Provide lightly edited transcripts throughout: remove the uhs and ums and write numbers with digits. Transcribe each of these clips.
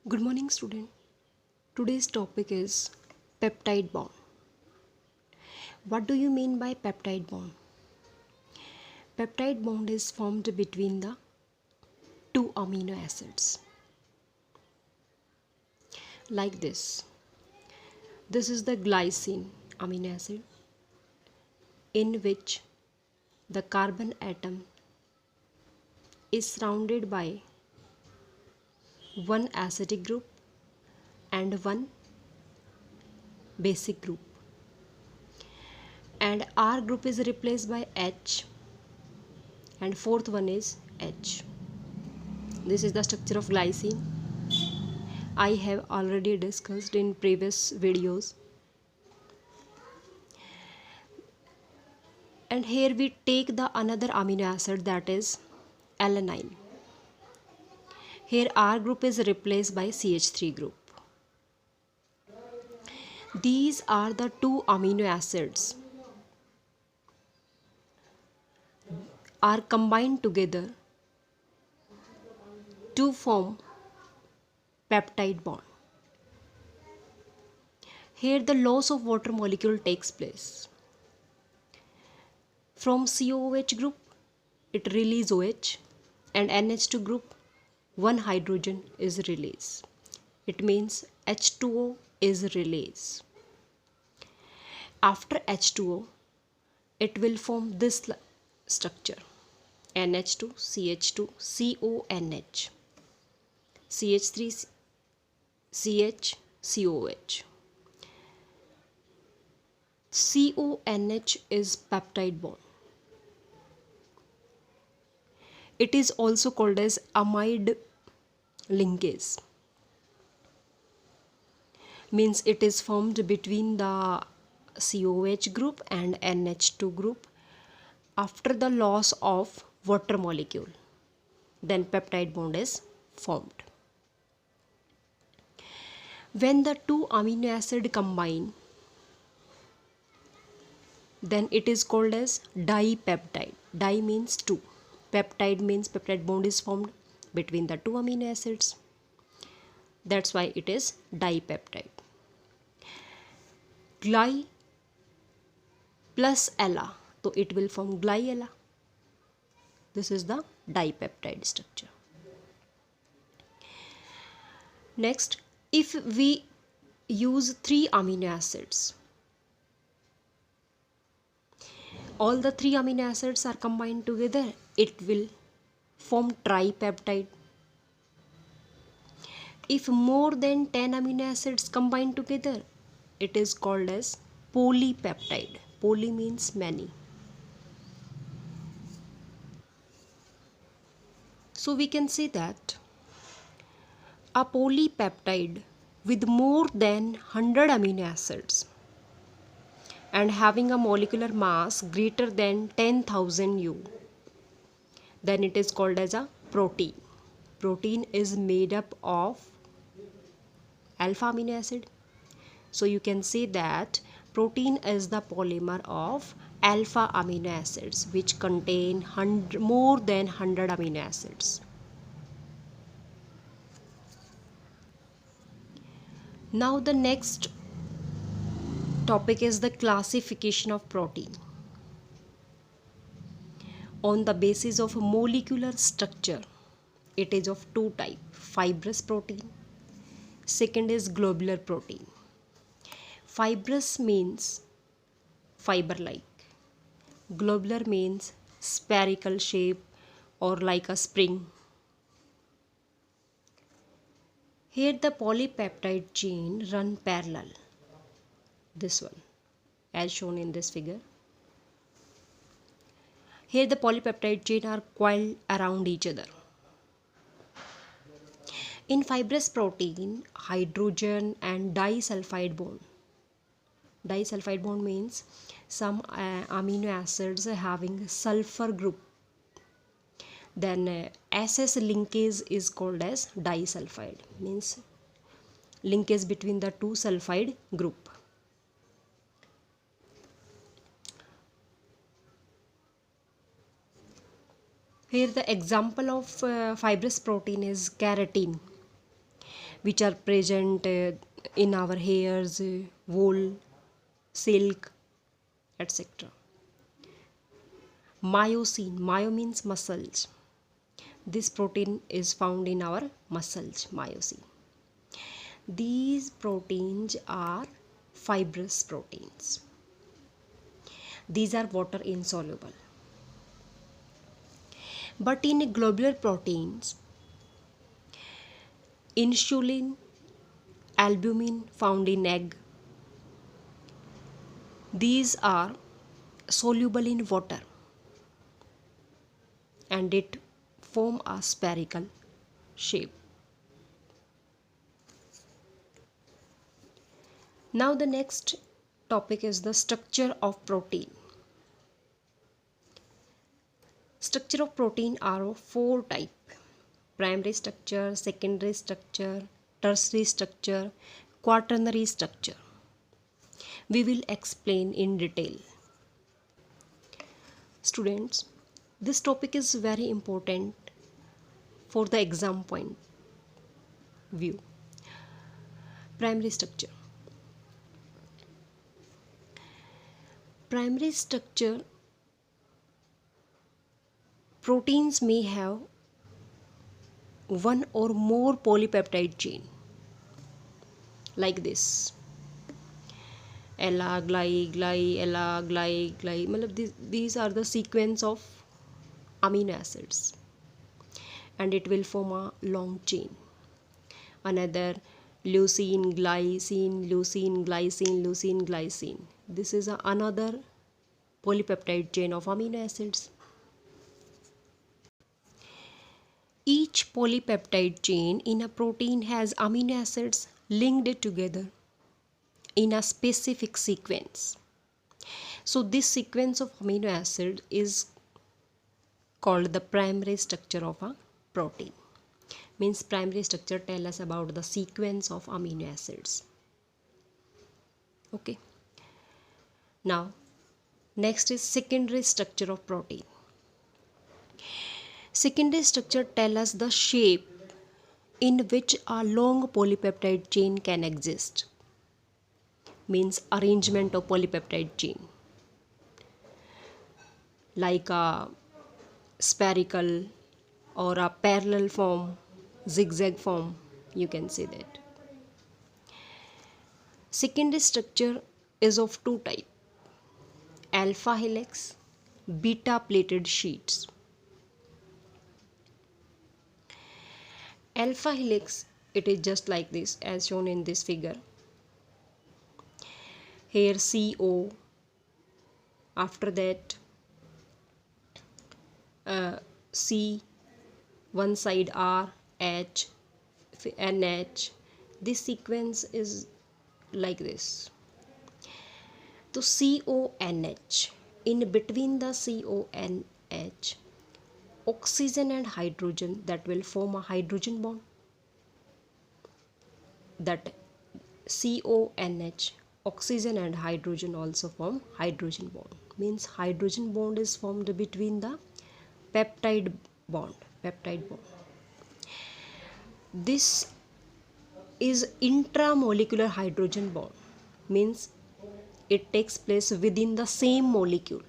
Good morning, student. Today's topic is peptide bond. What do you mean by peptide bond? Peptide bond is formed between the two amino acids. Like this. This is the glycine amino acid in which the carbon atom is surrounded by one acidic group and one basic group, and R group is replaced by H and fourth one is H. This is the structure of glycine. I have already discussed in previous videos. And here we take the another amino acid, that is alanine. Here R group is replaced by CH3 group. These are the two amino acids are combined together to form peptide bond. Here the loss of water molecule takes place. From COOH group it releases OH, and NH2 group one hydrogen is released. It means H2O is released. After H2O it will form this structure: NH2, CH2, CONH, CH3, CH, COH. CONH is peptide bond. It is also called as amide linkage. Means it is formed between the COH group and NH2 group after the loss of water molecule. Then peptide bond is formed. When the two amino acid combine, then it is called as dipeptide. Di means two. Peptide means peptide bond is formed between the two amino acids. That's why it is dipeptide. Gly plus ella, so it will form glyella. This is the dipeptide structure. Next, if we use three amino acids, all the three amino acids are combined together, it will form tripeptide. If more than 10 amino acids combine together, it is called as polypeptide. Poly means many. So we can say that a polypeptide with more than 100 amino acids and having a molecular mass greater than 10,000 U, then it is called as a protein. Protein is made up of alpha amino acid. So you can say that protein is the polymer of alpha amino acids which contain more than 100 amino acids. Now the next topic is the classification of protein. On the basis of molecular structure, it is of two types: fibrous protein, second is globular protein. Fibrous means fiber-like. Globular means spherical shape or like a spring. Here the polypeptide chain run parallel. This one, as shown in this figure. Here the polypeptide chain are coiled around each other. In fibrous protein, hydrogen and disulfide bond. Disulfide bond means some amino acids having sulfur group. Then SS linkage is called as disulfide, means linkage between the two sulfide group. Here the example of fibrous protein is keratin. which are present in our hairs, wool, silk, etc. Myosin, myo means muscles. This protein is found in our muscles, myosin. These proteins are fibrous proteins. These are water insoluble. But in globular proteins, insulin, albumin found in egg, these are soluble in water and it form a spherical shape. Now the next topic is the structure of protein. Structure of protein are of four types: primary structure, secondary structure, tertiary structure, quaternary structure. We will explain in detail. Students, this topic is very important for the exam point view. Primary structure. Primary structure, proteins may have one or more polypeptide chain like this. Ella, gly, gly, ella, gly, gly. These are the sequence of amino acids and it will form a long chain. Another leucine, glycine, leucine, glycine, leucine, glycine. This is another polypeptide chain of amino acids. Each polypeptide chain in a protein has amino acids linked together in a specific sequence. So this sequence of amino acids is called the primary structure of a protein. Means primary structure tell us about the sequence of amino acids. Okay. Now next is secondary structure of protein. Secondary structure tell us the shape in which a long polypeptide chain can exist. Means arrangement of polypeptide chain, like a spherical or a parallel form, zigzag form, you can say that. Secondary structure is of two types: alpha helix, beta plated sheets. Alpha helix, it is just like this as shown in this figure. Here CO, after that C, one side R, H, NH. This sequence is like this. So CONH, in between the CONH, oxygen and hydrogen, that will form a hydrogen bond. That CONH, oxygen and hydrogen also form hydrogen bond. Means hydrogen bond is formed between the peptide bond. This is intramolecular hydrogen bond. Means it takes place within the same molecule.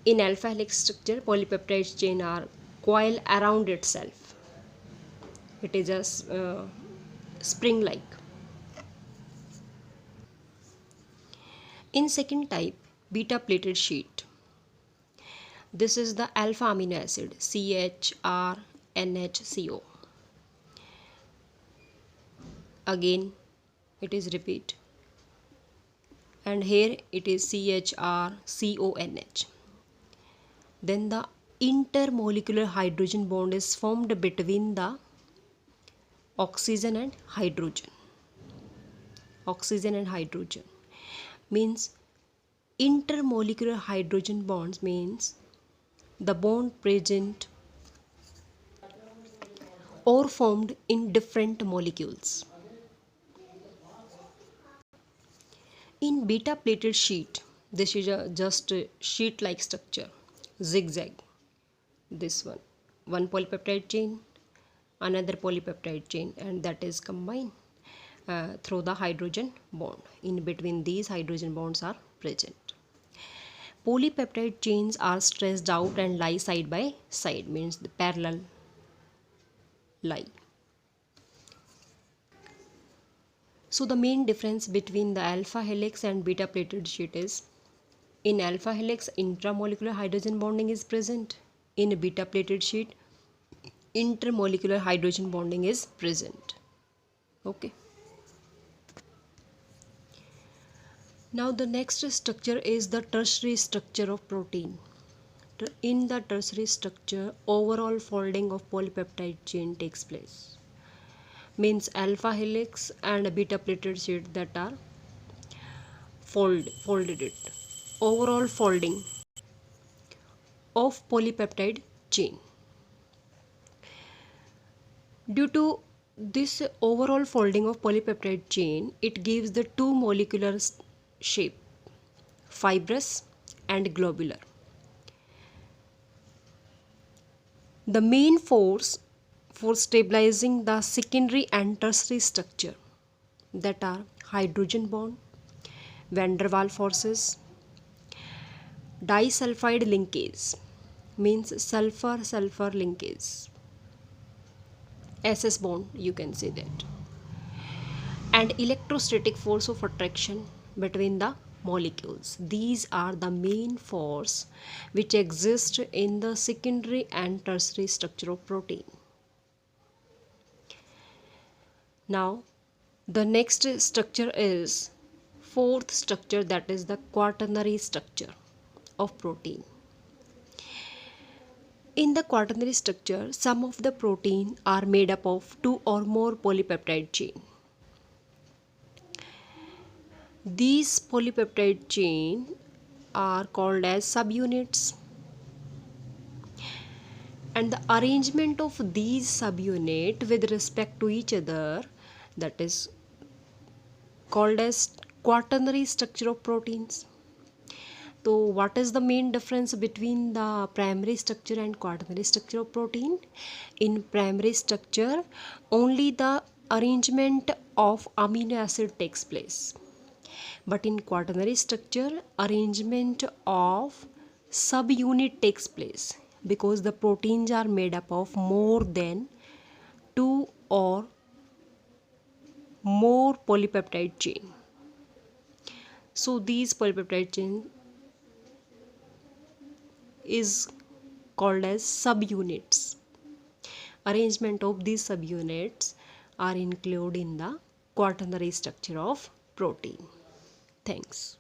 In alpha helix structure, polypeptide chain are coil around itself. It is just spring-like. In second type, beta plated sheet, this is the alpha amino acid CHRNHCO. Again it is repeat, and here it is CHRCONH. Then the intermolecular hydrogen bond is formed between the oxygen and hydrogen. Means intermolecular hydrogen bonds means the bond present or formed in different molecules. In beta plated sheet, this is just a sheet like structure, zigzag. This one polypeptide chain, another polypeptide chain, and that is combined through the hydrogen bond. In between these hydrogen bonds are present. Polypeptide chains are stressed out and lie side by side, means the parallel lie. So the main difference between the alpha helix and beta plated sheet is, in alpha helix intramolecular hydrogen bonding is present. In a beta plated sheet intermolecular hydrogen bonding is present. Okay. Now the next structure is the tertiary structure of protein. In the tertiary structure, overall folding of polypeptide chain takes place. Means alpha helix and beta plated sheet that are folded it. Overall folding of polypeptide chain. Due to this overall folding of polypeptide chain, it gives the two molecular shape, fibrous and globular. The main force for stabilizing the secondary and tertiary structure, that are hydrogen bond, van der Waals forces, disulfide linkage, means sulfur-sulfur linkage, SS bond you can say that, and electrostatic force of attraction between the molecules. These are the main force which exist in the secondary and tertiary structure of protein. Now the next structure is fourth structure, that is the quaternary structure of protein. In the quaternary structure, some of the protein are made up of two or more polypeptide chain. These polypeptide chain are called as subunits, and the arrangement of these subunit with respect to each other, that is called as quaternary structure of proteins. So what is the main difference between the primary structure and quaternary structure of protein? In primary structure, only the arrangement of amino acid takes place. But in quaternary structure, arrangement of subunit takes place, because the proteins are made up of more than two or more polypeptide chain. So these polypeptide chain is called as subunits. Arrangement of these subunits are included in the quaternary structure of protein. Thanks.